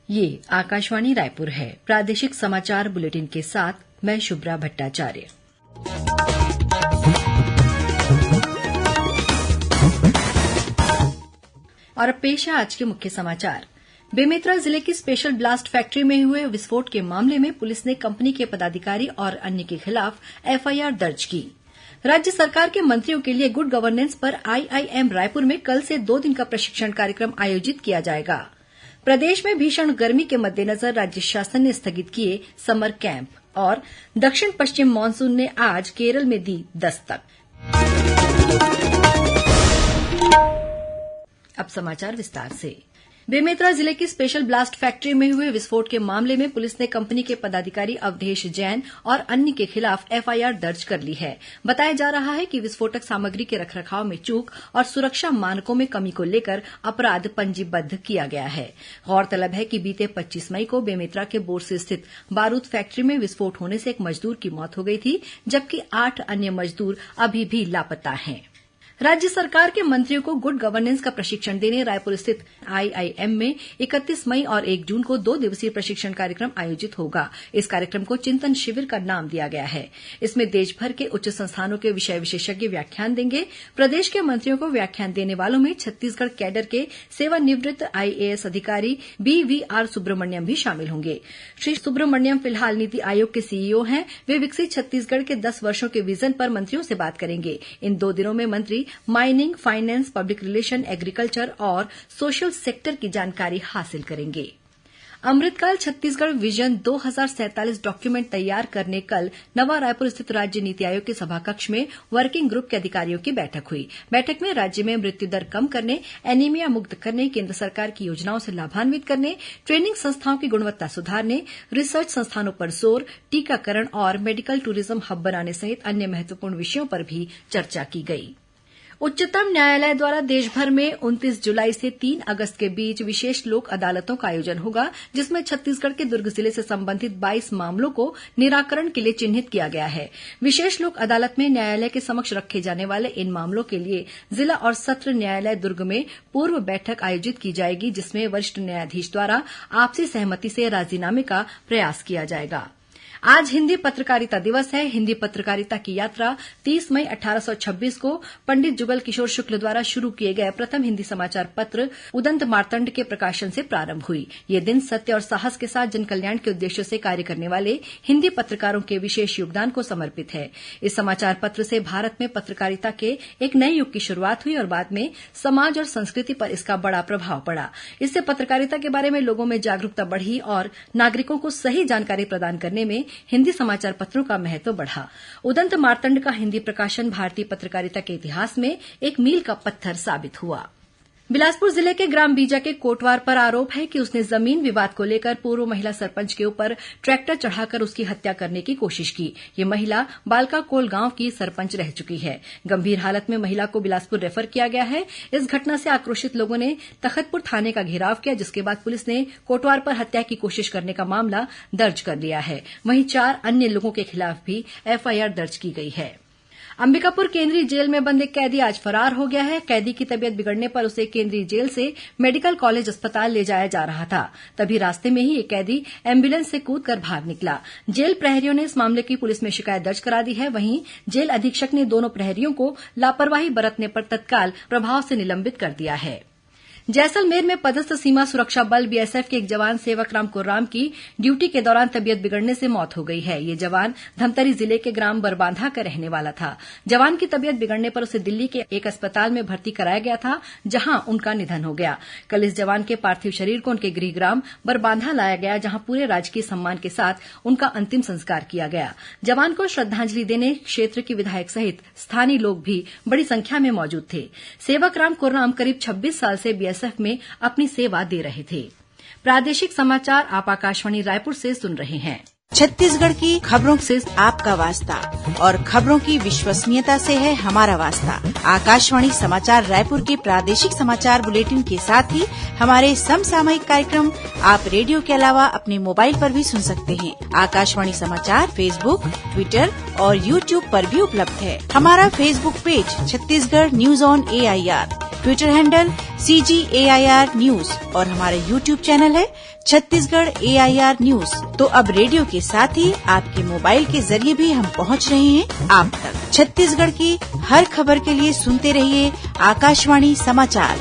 ये आकाशवाणी रायपुर है। प्रादेशिक समाचार बुलेटिन के साथ मैं शुभ्रा भट्टाचार्य। और अब पेश है आज के मुख्य समाचार। बेमेतरा जिले की स्पेशल ब्लास्ट फैक्ट्री में हुए विस्फोट के मामले में पुलिस ने कंपनी के पदाधिकारी और अन्य के खिलाफ एफआईआर दर्ज की। राज्य सरकार के मंत्रियों के लिए गुड गवर्नेंस पर आईआईएम रायपुर में कल से 2 दिन का प्रशिक्षण कार्यक्रम आयोजित किया जाएगा। प्रदेश में भीषण गर्मी के मद्देनजर राज्य शासन ने स्थगित किए समर कैंप और दक्षिण पश्चिम मानसून ने आज केरल में दी दस्तक। अब समाचार विस्तार से। बेमेतरा जिले की स्पेशल ब्लास्ट फैक्ट्री में हुए विस्फोट के मामले में पुलिस ने कंपनी के पदाधिकारी अवधेश जैन और अन्य के खिलाफ एफआईआर दर्ज कर ली है। बताया जा रहा है कि विस्फोटक सामग्री के रखरखाव में चूक और सुरक्षा मानकों में कमी को लेकर अपराध पंजीबद्ध किया गया है। गौरतलब है कि बीते 25 मई को बेमेतरा के बोरसे स्थित बारूद फैक्ट्री में विस्फोट होने से एक मजदूर की मौत हो गई थी, जबकि 8 अन्य मजदूर अभी भी लापता हैं। राज्य सरकार के मंत्रियों को गुड गवर्नेंस का प्रशिक्षण देने रायपुर स्थित आईआईएम में 31 मई और 1 जून को 2 दिवसीय प्रशिक्षण कार्यक्रम आयोजित होगा। इस कार्यक्रम को चिंतन शिविर का नाम दिया गया है। इसमें देशभर के उच्च संस्थानों के विषय विशेषज्ञ व्याख्यान देंगे। प्रदेश के मंत्रियों को व्याख्यान देने वालों में छत्तीसगढ़ कैडर के सेवानिवृत्त आईएएस अधिकारी बीवीआर सुब्रमण्यम भी शामिल होंगे। श्री सुब्रमण्यम फिलहाल नीति आयोग के सीईओ हैं। वे विकसित छत्तीसगढ़ के 10 वर्षों के विजन पर मंत्रियों से बात करेंगे। इन 2 दिनों में मंत्री mining, finance, public relation, agriculture और सोशल सेक्टर की जानकारी हासिल करेंगे। अमृतकाल छत्तीसगढ़ विजन 2047 डॉक्यूमेंट तैयार करने कल नवा रायपुर स्थित राज्य नीति आयोग के सभाकक्ष में वर्किंग ग्रुप के अधिकारियों की बैठक हुई। बैठक में राज्य में मृत्यु दर कम करने, एनीमिया मुक्त करने, केंद्र सरकार की योजनाओं से लाभान्वित करने, ट्रेनिंग संस्थाओं की गुणवत्ता सुधारने, रिसर्च संस्थानों पर जोर, टीकाकरण और मेडिकल टूरिज्म हब बनाने सहित अन्य महत्वपूर्ण विषयों पर भी चर्चा की गई। उच्चतम न्यायालय द्वारा देशभर में 29 जुलाई से 3 अगस्त के बीच विशेष लोक अदालतों का आयोजन होगा, जिसमें छत्तीसगढ़ के दुर्ग जिले से संबंधित 22 मामलों को निराकरण के लिए चिन्हित किया गया है। विशेष लोक अदालत में न्यायालय के समक्ष रखे जाने वाले इन मामलों के लिए जिला और सत्र न्यायालय दुर्ग में पूर्व बैठक आयोजित की जाएगी, जिसमें वरिष्ठ न्यायाधीश द्वारा आपसी सहमति से राजीनामे का प्रयास किया जाएगा। आज हिन्दी पत्रकारिता दिवस है। हिन्दी पत्रकारिता की यात्रा 30 मई 1826 को पंडित जुगल किशोर शुक्ल द्वारा शुरू किए गए प्रथम हिन्दी समाचार पत्र उदंत मार्तंड के प्रकाशन से प्रारंभ हुई। ये दिन सत्य और साहस के साथ जनकल्याण के उद्देश्य से कार्य करने वाले हिन्दी पत्रकारों के विशेष योगदान को समर्पित है। इस समाचार पत्र से भारत में पत्रकारिता के एक नए युग की शुरुआत हुई और बाद में समाज और संस्कृति पर इसका बड़ा प्रभाव पड़ा। इससे पत्रकारिता के बारे में लोगों में जागरूकता बढ़ी और नागरिकों को सही जानकारी प्रदान करने में हिन्दी समाचार पत्रों का महत्व बढ़ा। उदंत मार्तंड का हिन्दी प्रकाशन भारतीय पत्रकारिता के इतिहास में एक मील का पत्थर साबित हुआ। बिलासपुर जिले के ग्राम बीजा के कोटवार पर आरोप है कि उसने जमीन विवाद को लेकर पूर्व महिला सरपंच के ऊपर ट्रैक्टर चढ़ाकर उसकी हत्या करने की कोशिश की। ये महिला बालकाकोल गांव की सरपंच रह चुकी है। गंभीर हालत में महिला को बिलासपुर रेफर किया गया है। इस घटना से आक्रोशित लोगों ने तखतपुर थाने का घेराव किया, जिसके बाद पुलिस ने कोटवार पर हत्या की कोशिश करने का मामला दर्ज कर लिया है। वहीं 4 अन्य लोगों के खिलाफ भी एफआईआर दर्ज की गई है। अंबिकापुर केंद्रीय जेल में बंद एक कैदी आज फरार हो गया है। कैदी की तबीयत बिगड़ने पर उसे केंद्रीय जेल से मेडिकल कॉलेज अस्पताल ले जाया जा रहा था। तभी रास्ते में ही एक कैदी एम्बुलेंस से कूदकर भाग निकला। जेल प्रहरियों ने इस मामले की पुलिस में शिकायत दर्ज करा दी है। वहीं जेल अधीक्षक ने दोनों प्रहरियों को लापरवाही बरतने पर तत्काल प्रभाव से निलंबित कर दिया है। जैसलमेर में पदस्थ सीमा सुरक्षा बल बीएसएफ के एक जवान सेवकराम कुर्राम की ड्यूटी के दौरान तबीयत बिगड़ने से मौत हो गई है। ये जवान धमतरी जिले के ग्राम बरबांधा का रहने वाला था। जवान की तबीयत बिगड़ने पर उसे दिल्ली के एक अस्पताल में भर्ती कराया गया था, जहां उनका निधन हो गया। कल इस जवान के पार्थिव शरीर को उनके गृहग्राम बरबांधा लाया गया, जहां पूरे राजकीय सम्मान के साथ उनका अंतिम संस्कार किया गया। जवान को श्रद्धांजलि देने क्षेत्र के विधायक सहित स्थानीय लोग भी बड़ी संख्या में मौजूद थे। सेवकराम कुर्राम करीब 26 साल से बीएसएफ में अपनी सेवा दे रहे थे। प्रादेशिक समाचार आप आकाशवाणी रायपुर से सुन रहे हैं। छत्तीसगढ़ की खबरों से आपका वास्ता और खबरों की विश्वसनीयता से है हमारा वास्ता। आकाशवाणी समाचार रायपुर के प्रादेशिक समाचार बुलेटिन के साथ ही हमारे समसामयिक कार्यक्रम आप रेडियो के अलावा अपने मोबाइल पर भी सुन सकते हैं। आकाशवाणी समाचार फेसबुक, ट्विटर और यूट्यूब पर भी उपलब्ध है। हमारा Facebook page Chhattisgarh news on AIR। Twitter handle CGAIR news और हमारा यूट्यूब चैनल है छत्तीसगढ़ AIR न्यूज। तो अब रेडियो के साथ ही आपके मोबाइल के जरिए भी हम पहुंच रहे हैं आप तक। छत्तीसगढ़ की हर खबर के लिए सुनते रहिए आकाशवाणी समाचार।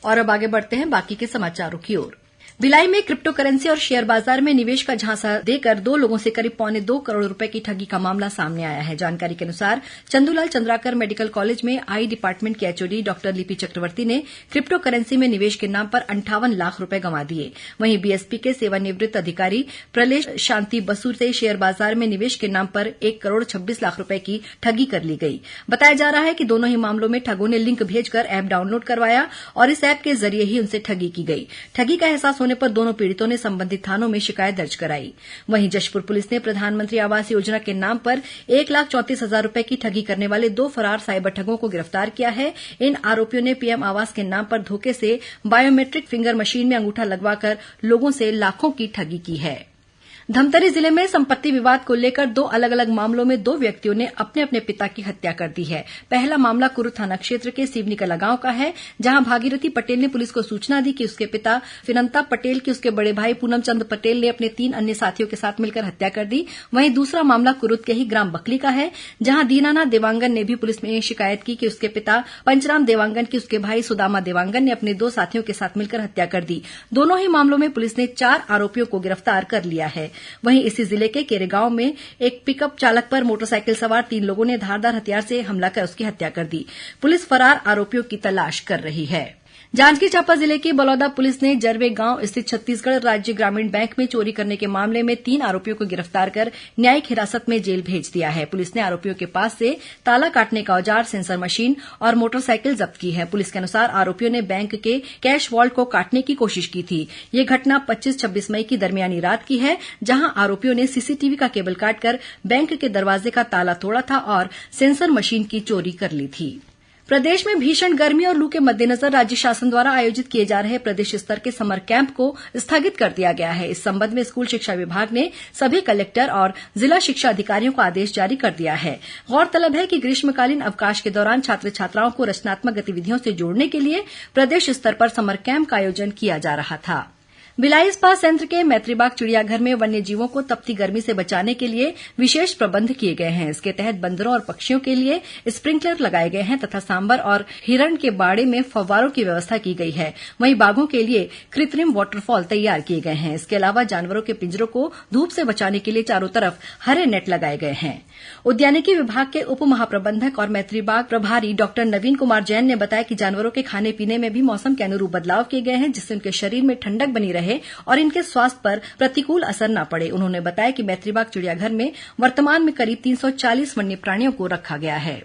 और अब आगे बढ़ते हैं बाकी के समाचारों की ओर। भिलाई में क्रिप्टो करेंसी और शेयर बाजार में निवेश का झांसा देकर 2 लोगों से करीब 2.25 करोड़ रुपए की ठगी का मामला सामने आया है। जानकारी के अनुसार चंदूलाल चंद्राकर मेडिकल कॉलेज में आई डिपार्टमेंट के HOD डॉक्टर लिपि चक्रवर्ती ने क्रिप्टो करेंसी में निवेश के नाम पर 58 लाख रुपए गंवा दिए। वहीं BSP के सेवानिवृत्त अधिकारी प्रलेश शांति बसु से शेयर बाजार में निवेश के नाम पर 1 करोड़ 26 लाख रुपए की ठगी कर ली गई। बताया जा रहा है कि दोनों ही मामलों में ठगों ने लिंक भेजकर ऐप डाउनलोड करवाया और इस ऐप के जरिए ही उनसे ठगी की गई। ठगी का एहसास होने पर दोनों पीड़ितों ने संबंधित थानों में शिकायत दर्ज कराई। वहीं जशपुर पुलिस ने प्रधानमंत्री आवास योजना के नाम पर 1,34,000 रुपए की ठगी करने वाले 2 फरार साइबर ठगों को गिरफ्तार किया है। इन आरोपियों ने PM आवास के नाम पर धोखे से बायोमेट्रिक फिंगर मशीन में अंगूठा लगवाकर लोगों से लाखों की ठगी की है। धमतरी जिले में संपत्ति विवाद को लेकर 2 अलग अलग मामलों में 2 व्यक्तियों ने अपने अपने पिता की हत्या कर दी है। पहला मामला कुरुद थाना क्षेत्र के सिवनी कला गांव का है, जहां भागीरथी पटेल ने पुलिस को सूचना दी कि उसके पिता फिनंता पटेल की उसके बड़े भाई पूनम चंद पटेल ने अपने 3 अन्य साथियों के साथ मिलकर हत्या कर दी। वहीं दूसरा मामला कुरुद के ही ग्राम बकली का है, जहां दीनानाथ देवांगन ने भी पुलिस में शिकायत की कि उसके पिता पंचराम देवांगन की उसके भाई सुदामा देवांगन ने अपने 2 साथियों के साथ मिलकर हत्या कर दी। दोनों ही मामलों में पुलिस ने 4 आरोपियों को गिरफ्तार कर लिया है। वहीं इसी जिले के केरेगांव में एक पिकअप चालक पर मोटरसाइकिल सवार 3 लोगों ने धारदार हथियार से हमला कर उसकी हत्या कर दी। पुलिस फरार आरोपियों की तलाश कर रही है। जांजगीर चांपा जिले की बलौदा पुलिस ने जरवे गांव स्थित छत्तीसगढ़ राज्य ग्रामीण बैंक में चोरी करने के मामले में 3 आरोपियों को गिरफ्तार कर न्यायिक हिरासत में जेल भेज दिया है। पुलिस ने आरोपियों के पास से ताला काटने का औजार, सेंसर मशीन और मोटरसाइकिल जब्त की है। पुलिस के अनुसार आरोपियों ने बैंक के कैश वॉल्ट को काटने की कोशिश की थी। यह घटना 25-26 मई की दरमियानी रात की है, जहां आरोपियों ने CCTV का केबल काटकर बैंक के दरवाजे का ताला तोड़ा था और सेंसर मशीन की चोरी कर ली थी। प्रदेश में भीषण गर्मी और लू के मद्देनजर राज्य शासन द्वारा आयोजित किए जा रहे प्रदेश स्तर के समर कैंप को स्थगित कर दिया गया है। इस संबंध में स्कूल शिक्षा विभाग ने सभी कलेक्टर और जिला शिक्षा अधिकारियों को आदेश जारी कर दिया है। गौरतलब है कि ग्रीष्मकालीन अवकाश के दौरान छात्र छात्राओं को रचनात्मक गतिविधियों से जोड़ने के लिए प्रदेश स्तर पर समर कैंप का आयोजन किया जा रहा था। भिलाई इस्पात संयंत्र के मैत्रीबाग चिड़ियाघर में वन्य जीवों को तपती गर्मी से बचाने के लिए विशेष प्रबंध किए गए हैं। इसके तहत बंदरों और पक्षियों के लिए स्प्रिंकलर लगाए गए हैं तथा सांबर और हिरण के बाड़े में फव्वारों की व्यवस्था की गई है। वहीं बाघों के लिए कृत्रिम वाटरफॉल तैयार किए गए हैं। इसके अलावा जानवरों के पिंजरों को धूप से बचाने के लिए चारों तरफ हरे नेट लगाए गए हैं। उद्यानिकी विभाग के उप महाप्रबंधक और मैत्रीबाग प्रभारी डॉक्टर नवीन कुमार जैन ने बताया कि जानवरों के खाने पीने में भी मौसम के अनुरूप बदलाव किए गए हैं, जिससे उनके शरीर में ठंडक बनी रहे और इनके स्वास्थ्य पर प्रतिकूल असर न पड़े। उन्होंने बताया कि मैत्रीबाग चिड़ियाघर में वर्तमान में करीब 340 वन्य प्राणियों को रखा गया है।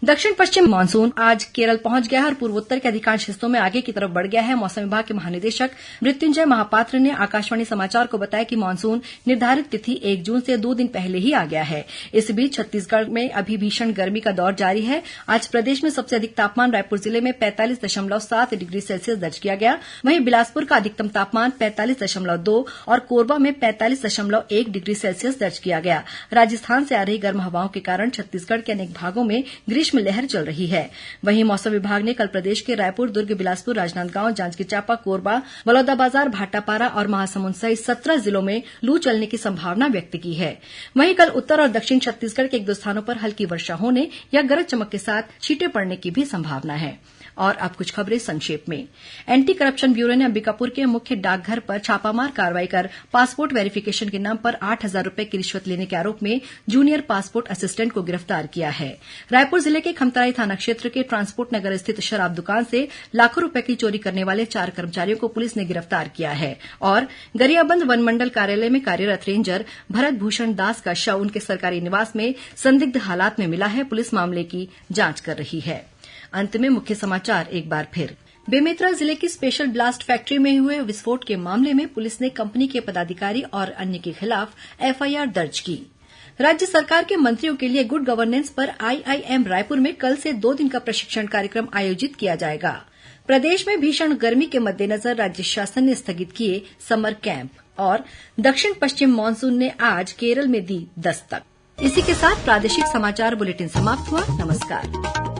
दक्षिण पश्चिम मानसून आज केरल पहुंच गया है और पूर्वोत्तर के अधिकांश हिस्सों में आगे की तरफ बढ़ गया है। मौसम विभाग के महानिदेशक मृत्युंजय महापात्र ने आकाशवाणी समाचार को बताया कि मानसून निर्धारित तिथि 1 जून से 2 दिन पहले ही आ गया है। इस बीच छत्तीसगढ़ में अभी भीषण गर्मी का दौर जारी है। आज प्रदेश में सबसे अधिक तापमान रायपुर जिले में 45.7 डिग्री सेल्सियस दर्ज किया गया। वहीं बिलासपुर का अधिकतम तापमान 45.2 और कोरबा में 45.1 डिग्री सेल्सियस दर्ज किया गया। राजस्थान से आ रही गर्म हवाओं के कारण छत्तीसगढ़ के अनेक भागों में ग्रीष्म लहर चल रही है। वहीं मौसम विभाग ने कल प्रदेश के रायपुर, दुर्ग, बिलासपुर, राजनांदगांव, जांजगीर चांपा, कोरबा, बलौदाबाजार, भाटापारा और महासमुंद सहित 17 जिलों में लू चलने की संभावना व्यक्त की है। वहीं कल उत्तर और दक्षिण छत्तीसगढ़ के 1-2 स्थानों पर हल्की वर्षा होने या गरज चमक के साथ छींटे पड़ने की भी संभावना है। और अब कुछ खबरें संक्षेप में। एंटी करप्शन ब्यूरो ने अंबिकापुर के मुख्य डाकघर पर छापामार कार्रवाई कर पासपोर्ट वेरिफिकेशन के नाम पर 8,000 रुपए की रिश्वत लेने के आरोप में जूनियर पासपोर्ट असिस्टेंट को गिरफ्तार किया है। रायपुर जिले के खमतराई थाना क्षेत्र के ट्रांसपोर्ट नगर स्थित शराब दुकान से लाखों रुपए की चोरी करने वाले 4 कर्मचारियों को पुलिस ने गिरफ्तार किया है। और गरियाबंद वनमंडल कार्यालय में कार्यरत रेंजर भरत भूषण दास का शव उनके सरकारी निवास में संदिग्ध हालात में मिला है। पुलिस मामले की जांच कर रही है। अंत में मुख्य समाचार एक बार फिर। बेमेतरा जिले की स्पेशल ब्लास्ट फैक्ट्री में हुए विस्फोट के मामले में पुलिस ने कंपनी के पदाधिकारी और अन्य के खिलाफ FIR दर्ज की। राज्य सरकार के मंत्रियों के लिए गुड गवर्नेंस पर IIM रायपुर में कल से 2 दिन का प्रशिक्षण कार्यक्रम आयोजित किया जाएगा। प्रदेश में भीषण गर्मी के मद्देनजर राज्य शासन ने स्थगित किए समर कैंप। और दक्षिण पश्चिम मानसून ने आज केरल में दी दस्तक। इसी के साथ प्रादेशिक समाचार बुलेटिन समाप्त हुआ। नमस्कार।